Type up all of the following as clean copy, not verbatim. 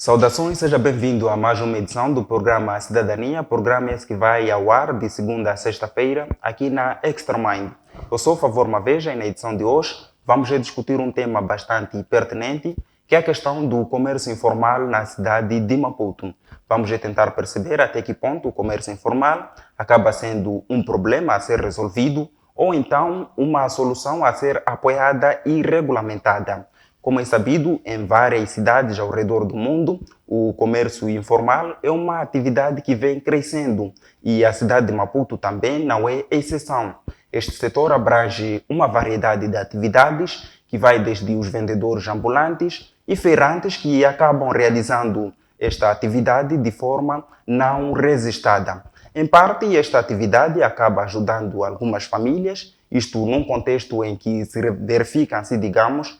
Saudações, seja bem-vindo a mais uma edição do programa Cidadania, programa esse que vai ao ar de segunda a sexta-feira aqui na Extra Mind. Eu sou Favor Maveja e na edição de hoje vamos discutir um tema bastante pertinente, que é a questão do comércio informal na cidade de Maputo. Vamos tentar perceber até que ponto o comércio informal acaba sendo um problema a ser resolvido ou então uma solução a ser apoiada e regulamentada. Como é sabido, em várias cidades ao redor do mundo, o comércio informal é uma atividade que vem crescendo e a cidade de Maputo também não é exceção. Este setor abrange uma variedade de atividades que vai desde os vendedores ambulantes e feirantes que acabam realizando esta atividade de forma não registrada. Em parte, esta atividade acaba ajudando algumas famílias, isto num contexto em que se verificam-se, digamos,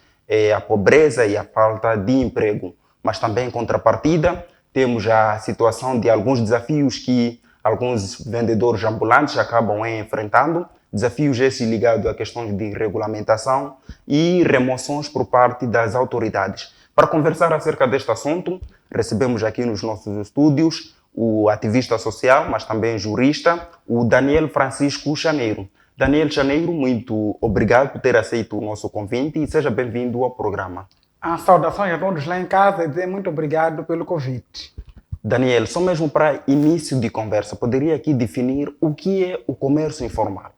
a pobreza e a falta de emprego. Mas também, em contrapartida, temos a situação de alguns desafios que alguns vendedores ambulantes acabam enfrentando, desafios esses ligados a questões de regulamentação e remoções por parte das autoridades. Para conversar acerca deste assunto, recebemos aqui nos nossos estúdios o ativista social, mas também jurista, o Daniel Francisco Chaneiro. Daniel Chaneiro, muito obrigado por ter aceito o nosso convite e seja bem-vindo ao programa. Saudações a todos lá em casa e dizer muito obrigado pelo convite. Daniel, só mesmo para início de conversa, poderia aqui definir o que é o comércio informal?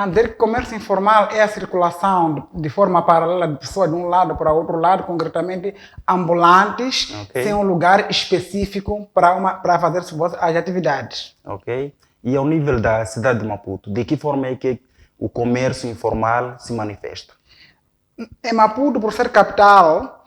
Dizer que comércio informal é a circulação de forma paralela de pessoas de um lado para outro lado, concretamente ambulantes, sem um lugar específico para fazer as atividades. Ok. E ao nível da cidade de Maputo, de que forma é que o comércio informal se manifesta? Em Maputo, por ser capital,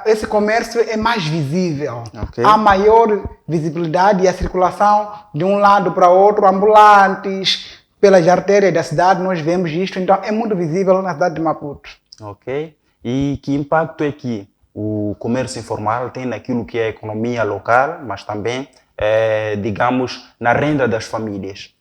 esse comércio é mais visível. Okay. Há maior visibilidade e a circulação de um lado para outro, ambulantes, pelas artérias da cidade, nós vemos isto, então é muito visível na cidade de Maputo. Ok. E que impacto é que o comércio informal tem naquilo que é a economia local, mas também digamos, na renda das famílias?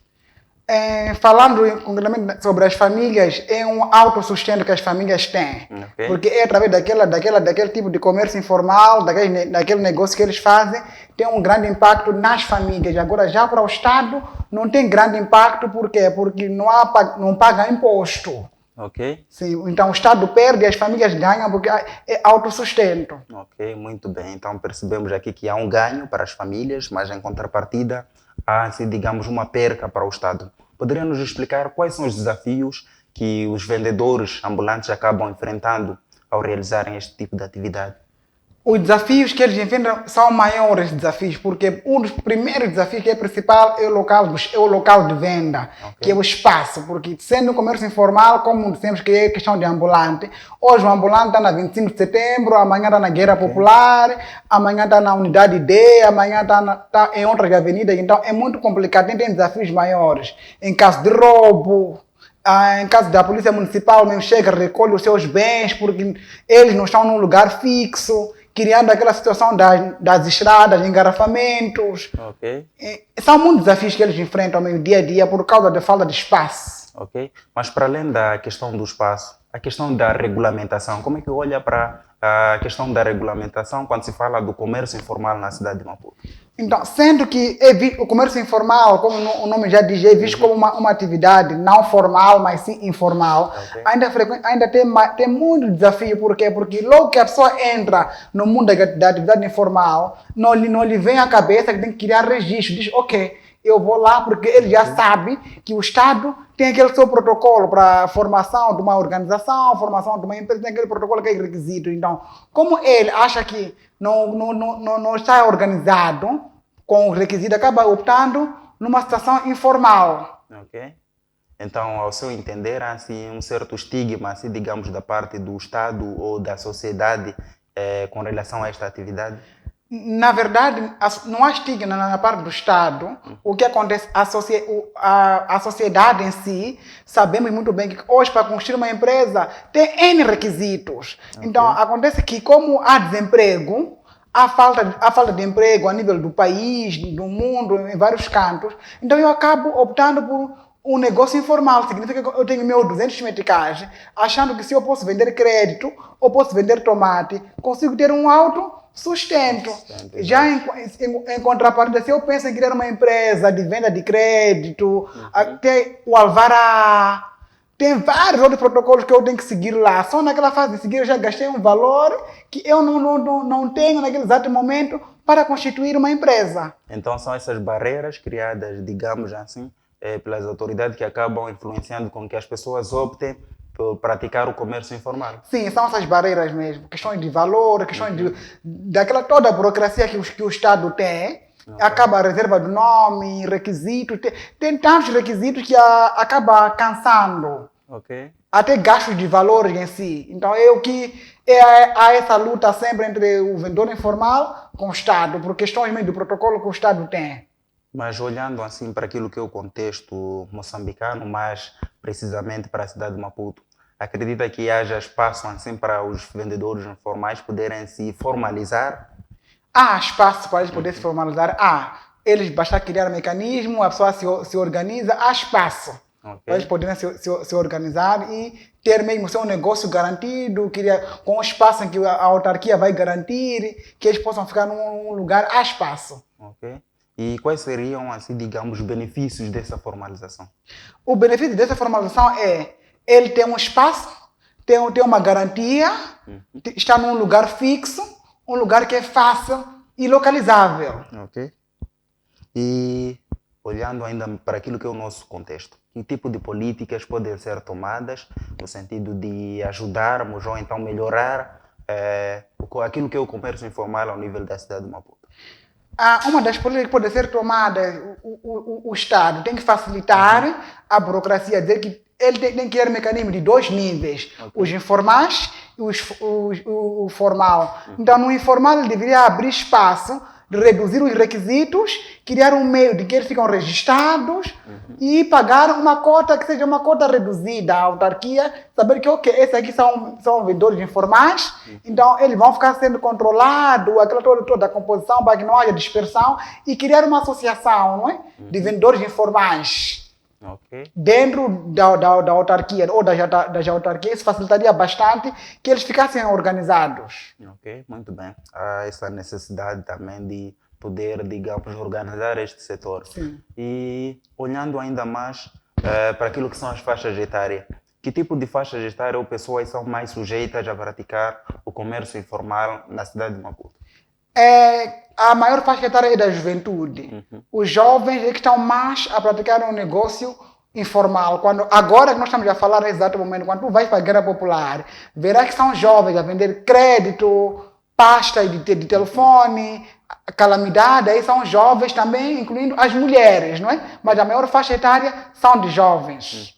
Falando concretamente sobre as famílias, é um autossustento que as famílias têm. Okay. Porque é através daquele tipo de comércio informal, daquele negócio que eles fazem, tem um grande impacto nas famílias. Agora, já para o Estado, não tem grande impacto, por quê? Porque não paga imposto. Ok. Sim, então o Estado perde e as famílias ganham porque é autossustento. Ok, muito bem. Então percebemos aqui que há um ganho para as famílias, mas em contrapartida há, assim, digamos, uma perca para o Estado. Poderia nos explicar quais são os desafios que os vendedores ambulantes acabam enfrentando ao realizarem este tipo de atividade? Os desafios que eles enfrentam são maiores desafios, porque um dos primeiros desafios que é principal é o local de venda, que é o espaço, porque sendo um comércio informal, como dissemos que é questão de ambulante, hoje o ambulante está na 25 de setembro, amanhã está na Guerra Popular, amanhã está na Unidade D, amanhã está em outras avenidas, então é muito complicado, tem desafios maiores. Em caso de roubo, em caso da polícia municipal, mesmo chega, recolhe os seus bens, porque eles não estão num lugar fixo, criando aquela situação das estradas, engarrafamentos. Ok. São muitos desafios que eles enfrentam no dia a dia por causa da falta de espaço. Ok. Mas para além da questão do espaço, a questão da regulamentação, como é que olha para a questão da regulamentação quando se fala do comércio informal na cidade de Maputo? Então, sendo que o comércio informal, como o nome já diz, é visto como uma atividade não formal, mas sim informal, ainda tem muito desafio. Por quê? Porque logo que a pessoa entra no mundo da atividade informal, não lhe vem à cabeça que tem que criar registro. Diz, ok, eu vou lá porque ele já sabe que o Estado tem aquele seu protocolo para a formação de uma organização, formação de uma empresa, tem aquele protocolo que é requisito. Então, como ele acha que não está organizado com o requisito, acaba optando numa situação informal. Ok. Então, ao seu entender, há assim, um certo estigma, assim, digamos, da parte do Estado ou da sociedade com relação a esta atividade? Na verdade, não há estigma na parte do Estado. O que acontece, a sociedade em si, sabemos muito bem que hoje para construir uma empresa tem N requisitos. Okay. Então, acontece que como há desemprego, há falta de emprego a nível do país, do mundo, em vários cantos, então eu acabo optando por um negócio informal. Significa que eu tenho meu 200 meticais, achando que se eu posso vender crédito ou posso vender tomate, consigo ter um alto sustento. Sustento, Já em contrapartida, se eu penso em criar uma empresa de venda de crédito, até o alvará, tem vários outros protocolos que eu tenho que seguir lá. Só naquela fase de seguir eu já gastei um valor que eu não tenho naquele exato momento para constituir uma empresa. Então são essas barreiras criadas, digamos assim, pelas autoridades que acabam influenciando com que as pessoas optem por praticar o comércio informal. Sim, são essas barreiras mesmo. Questões de valor, questões daquela toda a burocracia que o Estado tem. Acaba a reserva do nome, requisitos. Tem tantos requisitos que acaba cansando. Ok? Até gastos de valores em si. Então há essa luta sempre entre o vendedor informal com o Estado, por questões mesmo do protocolo que o Estado tem. Mas olhando assim para aquilo que é o contexto moçambicano, mais precisamente para a cidade de Maputo, acredita que haja espaço assim para os vendedores informais poderem se formalizar? Há espaço para eles poderem se formalizar. Eles basta criar um mecanismo, a pessoa se organiza, há espaço. Ok. Para eles poderem se organizar e ter mesmo seu negócio garantido, com um espaço em que a autarquia vai garantir, que eles possam ficar num lugar, há espaço. Ok. E quais seriam, assim, digamos, os benefícios dessa formalização? O benefício dessa formalização é ele ter um espaço, ter uma garantia, estar num lugar fixo, um lugar que é fácil e localizável. Ok. E olhando ainda para aquilo que é o nosso contexto, que tipo de políticas podem ser tomadas no sentido de ajudarmos ou então melhorar aquilo que é o comércio informal ao nível da cidade de Maputo? Uma das políticas que pode ser tomada, o Estado tem que facilitar a burocracia, dizer que ele tem que criar um mecanismo de 2 níveis, os informais e o formal. Então, no informal, ele deveria abrir espaço, de reduzir os requisitos, criar um meio de que eles ficam registrados e pagar uma cota que seja uma cota reduzida à autarquia, saber que, ok, esses aqui são vendedores informais, então eles vão ficar sendo controlados, aquela toda a composição para que não haja dispersão e criar uma associação, não é? De vendedores informais. Ok. Dentro da autarquia ou das autarquias, isso facilitaria bastante que eles ficassem organizados. Ok, muito bem. Há essa necessidade também de poder, digamos, organizar este setor. Sim. E olhando ainda mais para aquilo que são as faixas etárias, que tipo de faixas etárias ou pessoas são mais sujeitas a praticar o comércio informal na cidade de Maputo? A maior faixa etária é da juventude. Os jovens é que estão mais a praticar um negócio informal. Agora que nós estamos a falar nesse exato momento, quando tu vais para a guerra popular, verás que são jovens a vender crédito, pasta de telefone, calamidade, aí são jovens também, incluindo as mulheres, não é? Mas a maior faixa etária são de jovens.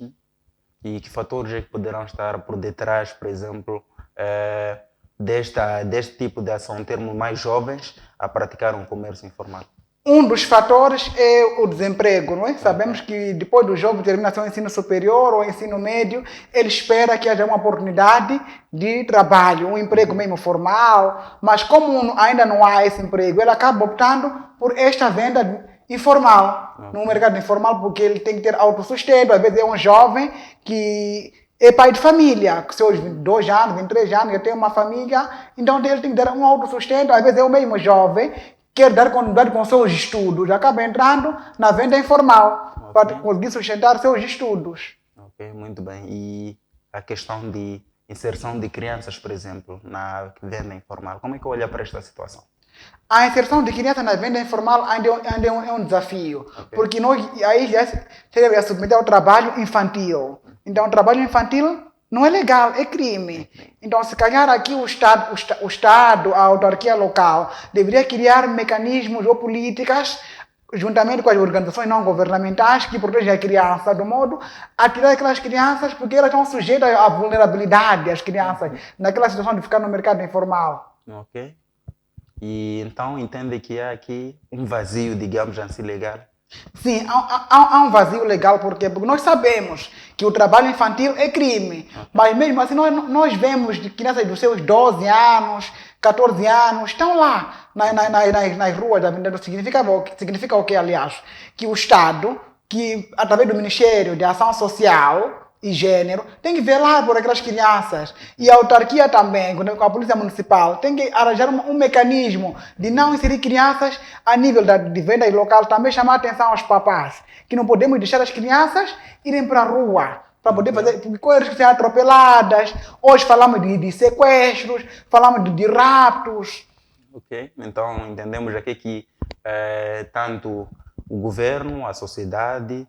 E que fatores é que poderão estar por detrás, por exemplo, deste tipo de ação, em termos mais jovens, a praticar um comércio informal? Um dos fatores é o desemprego, não é? Sabemos que depois do jovem terminar seu ensino superior ou ensino médio, ele espera que haja uma oportunidade de trabalho, um emprego mesmo formal, mas como ainda não há esse emprego, ele acaba optando por esta venda informal, no mercado informal, porque ele tem que ter autossustento. Às vezes é um jovem que é pai de família, com seus 22 anos, 23 anos, já tem uma família, então ele tem que dar um autossustento. Às vezes é o mesmo jovem quer dar continuidade com seus estudos, acaba entrando na venda informal para conseguir sustentar seus estudos. Ok, muito bem. E a questão de inserção de crianças, por exemplo, na venda informal, como é que olha para esta situação? A inserção de crianças na venda informal ainda é um desafio, porque nós aí já se deve submeter ao trabalho infantil. Então, o trabalho infantil não é legal, é crime. Então, se calhar aqui o Estado, a autarquia local, deveria criar mecanismos ou políticas, juntamente com as organizações não governamentais, que protegem a criança, do modo a tirar aquelas crianças, porque elas estão sujeitas à vulnerabilidade, as crianças, naquela situação de ficar no mercado informal. Ok. E então entende que há aqui um vazio, digamos assim, legal? Sim, há um vazio legal, porque nós sabemos que o trabalho infantil é crime, mas mesmo assim nós vemos crianças dos seus 12 anos, 14 anos, estão lá nas ruas da avenida. Significa o quê, aliás? Que o Estado, que através do Ministério de Ação Social, e gênero tem que velar por aquelas crianças. E a autarquia também, com a polícia municipal, tem que arranjar um mecanismo de não inserir crianças a nível de venda local, também chamar a atenção aos papás, que não podemos deixar as crianças irem para a rua para poder fazer coisas que são atropeladas. Hoje falamos de sequestros, falamos de raptos. Ok, então entendemos aqui que tanto o governo, a sociedade,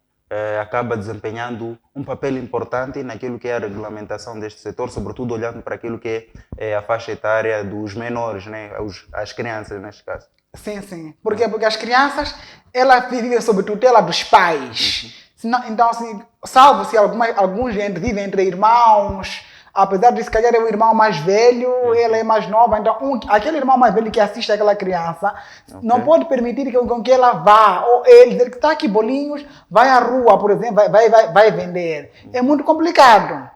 acaba desempenhando um papel importante naquilo que é a regulamentação deste setor, sobretudo olhando para aquilo que é a faixa etária dos menores, né? As crianças, neste caso. Sim, sim. Por quê? Porque as crianças, elas vivem sob tutela dos pais. Então, assim, salvo se alguns vivem entre irmãos, apesar de se calhar é o irmão mais velho, ela é mais nova, então aquele irmão mais velho que assiste aquela criança não pode permitir que ela vá, ou ele dizer que está aqui bolinhos, vai à rua, por exemplo, vai vender. É muito complicado.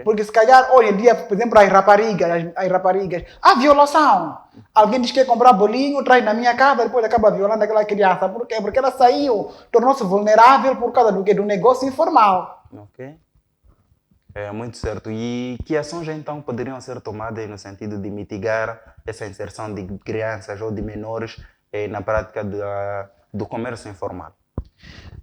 Porque se calhar hoje em dia, por exemplo, as raparigas, há violação. Alguém diz que quer comprar bolinho, traz na minha casa, depois acaba violando aquela criança. Por quê? Porque ela saiu, tornou-se vulnerável por causa do quê? Do negócio informal. Ok. É muito certo. E que ações então poderiam ser tomadas no sentido de mitigar essa inserção de crianças ou de menores na prática do comércio informal?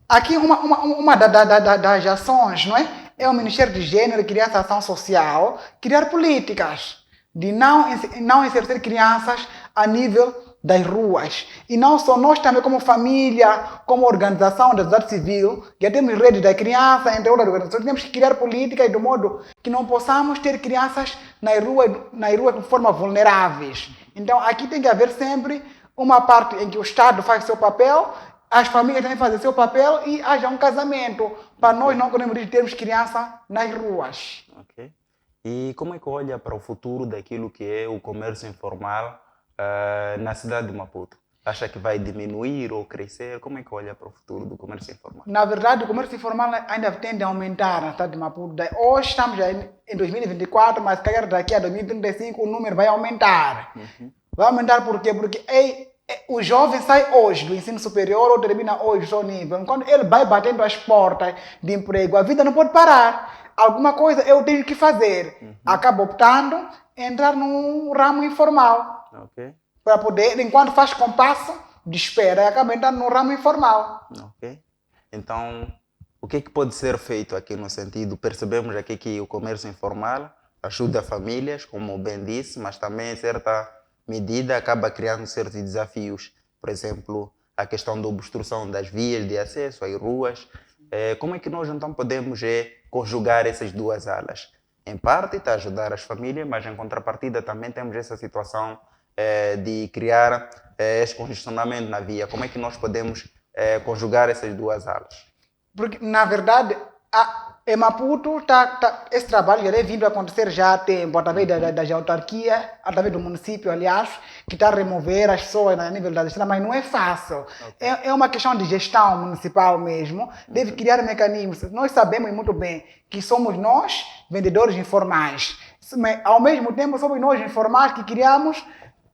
Aqui uma das ações, não é? É o Ministério de Gênero, Criança e Ação Social, criar políticas de não inserir crianças a nível das ruas. E não só nós também como família, como organização da sociedade civil, já temos rede da criança, entre outras organizações, temos que criar políticas de modo que não possamos ter crianças nas ruas de forma vulneráveis. Então aqui tem que haver sempre uma parte em que o Estado faz seu papel, as famílias também fazem seu papel e haja um casamento, para nós não podemos termos criança nas ruas. Ok. E como é que olha para o futuro daquilo que é o comércio informal na cidade de Maputo? Acha que vai diminuir ou crescer? Como é que olha para o futuro do comércio informal? Na verdade, o comércio informal ainda tende a aumentar na cidade de Maputo. Hoje estamos já em 2024, mas calhar daqui a 2035 o número vai aumentar. Vai aumentar por quê? Porque o jovem sai hoje do ensino superior ou termina hoje o seu nível. Quando ele vai batendo as portas de emprego, a vida não pode parar. Alguma coisa eu tenho que fazer. Acaba optando entrar num ramo informal. Ok. Para poder, enquanto faz compasso de espera, acaba entrando no ramo informal. Ok. Então, o que pode ser feito aqui no sentido? Percebemos aqui que o comércio informal ajuda famílias, como bem disse, mas também em certa medida acaba criando certos desafios. Por exemplo, a questão da obstrução das vias de acesso às ruas. Como é que nós então podemos conjugar essas duas alas? Em parte está a ajudar as famílias, mas em contrapartida também temos essa situação de criar esse congestionamento na via. Como é que nós podemos conjugar essas duas alas? Porque, na verdade, em Maputo, esse trabalho já é vindo a acontecer já há tempo, através da autarquia, através do município, aliás, que está a remover as pessoas a nível da estrada, mas não é fácil. Okay. É uma questão de gestão municipal mesmo, deve criar mecanismos. Nós sabemos muito bem que somos nós, vendedores informais, mas, ao mesmo tempo somos nós informais que criamos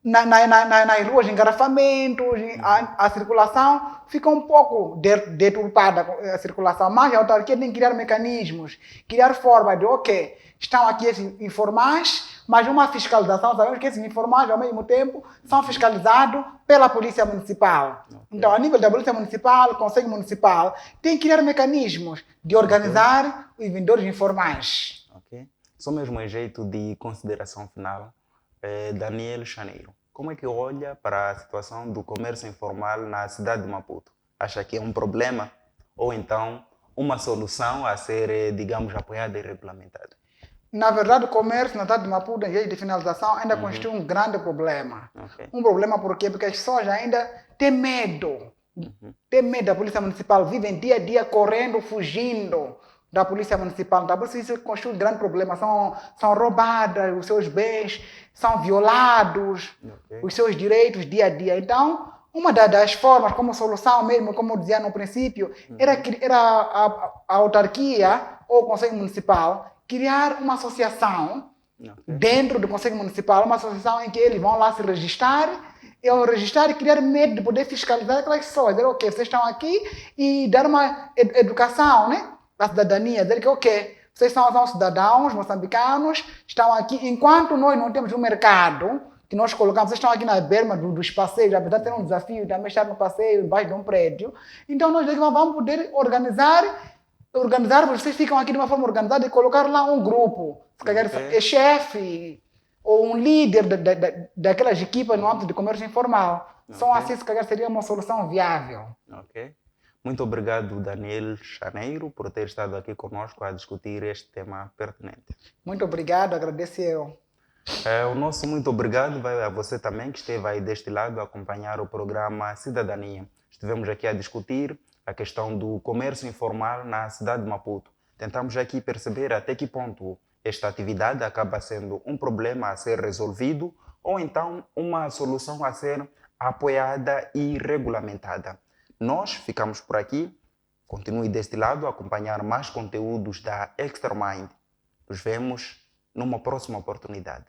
nas ruas de engarrafamentos, a circulação fica um pouco deturpada, a circulação, mas a autarquia tem que criar mecanismos, criar formas de, ok, estão aqui esses informais, mas uma fiscalização, sabemos que esses informais, ao mesmo tempo, são fiscalizados pela Polícia Municipal. Okay. Então, a nível da Polícia Municipal, Conselho Municipal, tem que criar mecanismos de organizar os vendedores informais. Ok. Só mesmo em jeito de consideração final, Daniel Chaneiro, como é que olha para a situação do comércio informal na cidade de Maputo? Acha que é um problema ou então uma solução a ser, digamos, apoiada e regulamentada? Na verdade, o comércio na cidade de Maputo, em jeito de finalização, ainda constitui um grande problema. Okay. Um problema por quê? Porque as pessoas ainda têm medo. Têm medo da Polícia Municipal, vivem dia a dia correndo, fugindo da Polícia Municipal. Então, por isso constitui um grande problema. São roubadas os seus bens, são violados os seus direitos dia a dia. Então, uma das formas, como solução mesmo, como eu dizia no princípio, era a autarquia ou o Conselho Municipal criar uma associação dentro do Conselho Municipal, uma associação em que eles vão lá se registrar, e ao registrar e criar medo de poder fiscalizar aquelas pessoas, dizer, ok, vocês estão aqui, e dar uma educação, né? A cidadania, dizer que, ok, Vocês são cidadãos moçambicanos, estão aqui, enquanto nós não temos um mercado que nós colocamos, vocês estão aqui na berma dos passeios, apesar de ter um desafio também estar no passeio, embaixo de um prédio, então nós vamos poder organizar, vocês ficam aqui de uma forma organizada e colocar lá um grupo, se calhar é chefe ou um líder daquelas equipas no âmbito de comércio informal. Só assim, se calhar, seria uma solução viável. Ok. Muito obrigado, Daniel Chaneiro, por ter estado aqui conosco a discutir este tema pertinente. Muito obrigado, agradeço eu. O nosso muito obrigado vai a você também que esteve aí deste lado a acompanhar o programa Cidadania. Estivemos aqui a discutir a questão do comércio informal na cidade de Maputo. Tentamos aqui perceber até que ponto esta atividade acaba sendo um problema a ser resolvido ou então uma solução a ser apoiada e regulamentada. Nós ficamos por aqui. Continue deste lado a acompanhar mais conteúdos da Extra Mind. Nos vemos numa próxima oportunidade.